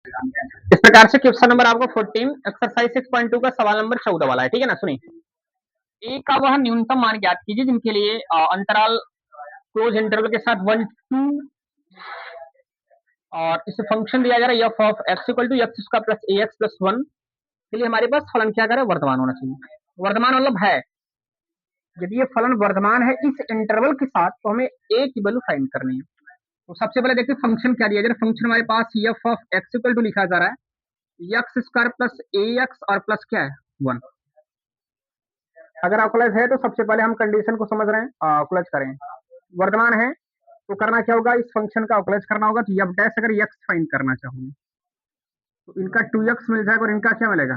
इस प्रकार से क्वेश्चन नंबर आपको 14 एक्सरसाइज 6.2 का सवाल नंबर 14 वाला है, ठीक है ना। सुनिए, ए का वह न्यूनतम मान ज्ञात कीजिए जिनके लिए अंतराल क्लोज इंटरवल के साथ 1 2 और इसे फंक्शन दिया जा रहा है f of x equal to x square plus A x plus 1 के लिए हमारे पास फलन क्या करे, वर्तमान होना चाहिए। वर्तमान मतलब है, यदि ये फलन वर्तमान है इस इंटरवल के साथ तो हमें ए की वैल्यू फाइंड करनी है। तो सबसे पहले देखते हैं फंक्शन क्या दिया जा रहा है। फंक्शन हमारे पास F of x equal to लिखा जा रहा है एक्स स्क्वायर प्लस ए एक्स और प्लस क्या है 1। अगर ऑकुलाइज है तो सबसे पहले हम कंडीशन को समझ रहे हैं, ऑकुलाइज करें। वर्तमान है तो करना क्या होगा, इस फंक्शन का ऑकुलाइज करना होगा। तो एफ डैश अगर एक्स फाइंड करना चाहूंगी तो इनका 2x मिल जाएगा और इनका क्या मिलेगा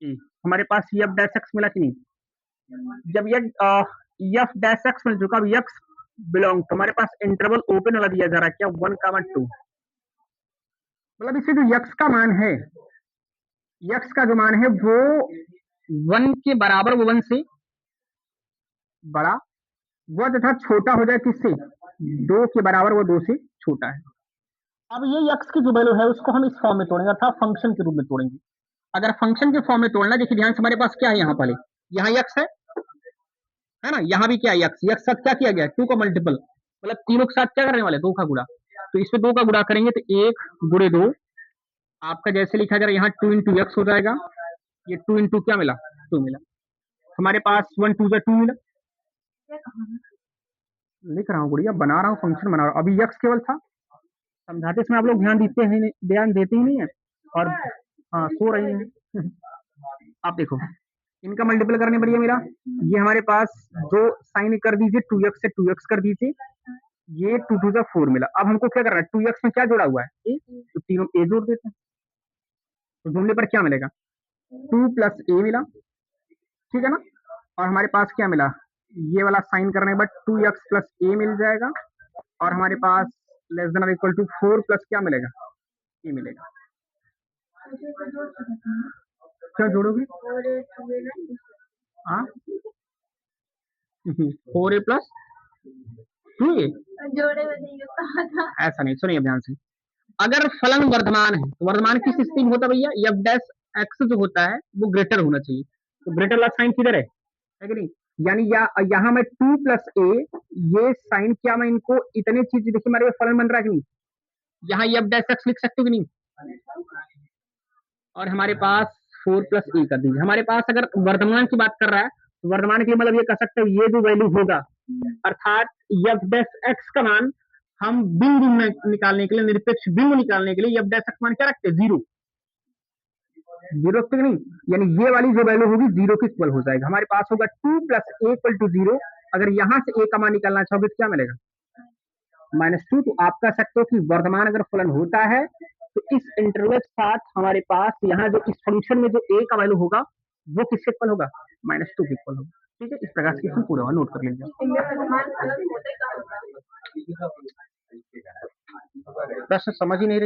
ए। हमारे पास एफ डैश एक्स मिला कि नहीं। जब ये एफ डैश एक्स मिल चुका, अब एक्स बिलोंग तो हमारे पास इंटरवल ओपन वाला दिया जा रहा है क्या 1, 2। मतलब इसे जो यक्स का मान है, यक्स का जो मान है वो 1 के बराबर, वो 1 से बड़ा, वह तथा छोटा हो जाए किससे, 2 के बराबर, वो 2 से छोटा है। अब ये यक्स की जो वैल्यू है उसको हम इस फॉर्म में तोड़ेंगे अर्थात फंक्शन के रूप में तोड़ेंगे। अगर फंक्शन के फॉर्म में तोड़ना, देखिए ध्यान से, हमारे पास क्या है यहाँ पहले, यहाँ यक्स है ना, यहाँ भी क्या है यक्स, यक्स साथ क्या किया गया 2 का मल्टीपल, मतलब तीनों के साथ क्या करने वाले 2 का गुणा। तो इसमें 2 का गुणा करेंगे तो 1 गुणे 2, आपका जैसे लिखा जा रहा है यहाँ 2 इंटू एक्स हो जाएगा, ये 2 इंटू क्या मिला 2 मिला। हमारे पास 1 2 2 मिला, लिख रहा हूँ गुड़िया, बना रहा हूँ फंक्शन बना रहा हूँ। अभी यक्स केवल था, समझाते समय आप लोग ध्यान देते ही नहीं है और हाँ सो रही है। आप देखो इनका मल्टीपल करने पर ये मेरा, ये हमारे पास जो साइन कर दीजिए 2x से 2x कर दीजिए, ये 2 2 जा 4 मिला। अब हमको क्या करना है, 2x में क्या जोड़ा हुआ है ए, तो तीनों ए जोड़ देते हैं, तो जोड़ने पर क्या मिलेगा 2 प्लस ए मिला, ठीक है ना। और हमारे पास क्या मिला, ये वाला साइन करने के बाद 2x प्लस ए मिल जाएगा और हमारे पास लेस देन और इक्वल टू 4 प्लस क्या मिलेगा ए मिलेगा। क्या जोड़ोगे, हाँ 4a प्लस 2a, ऐसा नहीं, सुनिए ध्यान से। अगर फलन वर्धमान है तो वर्धमान किस स्थिति में होता है भैया, एफ डैश एक्स जो होता है वो ग्रेटर होना चाहिए। तो ग्रेटर वाला साइन किधर है कि नहीं, यानी यहाँ मैं 2 प्लस ए, ये साइन क्या, मैं इनको इतने चीज, देखिए हमारे फलन बन रहा है कि नहीं, यहाँ एफ डैश एक्स लिख सकते हो कि नहीं, और हमारे पास 4 प्लस ए कर दीजिए। हमारे पास अगर वर्धमान की बात कर रहा है तो वर्धमान के लिए मतलब ये कह सकते हो ये जो वैल्यू होगा, अर्थात एफ डैश एक्स का मान हम बिंदु निकालने के लिए, निरपेक्ष बिंदु निकालने के लिए एफ डैश एक्स मान क्या रखते हैं 0, 0 तक नहीं, यानी ये वाली जो वैल्यू होगी 0 के इक्वल हो जाएगा। हमारे पास होगा 2 प्लस ए इक्वल टू 0। अगर यहां से ए का मान निकालना चाहोगे तो क्या मिलेगा -2। तो आप कह सकते हो कि वर्धमान अगर फलन होता है तो इस इंटरवल के साथ हमारे पास यहाँ जो इस फंक्शन में जो ए का वैल्यू होगा वो किससे इक्वल होगा -2 के इक्वल होगा। ठीक है, इस प्रकार से क्वेश्चन पूरा हुआ, नोट कर लीजिए। प्रश्न समझ ही नहीं रही,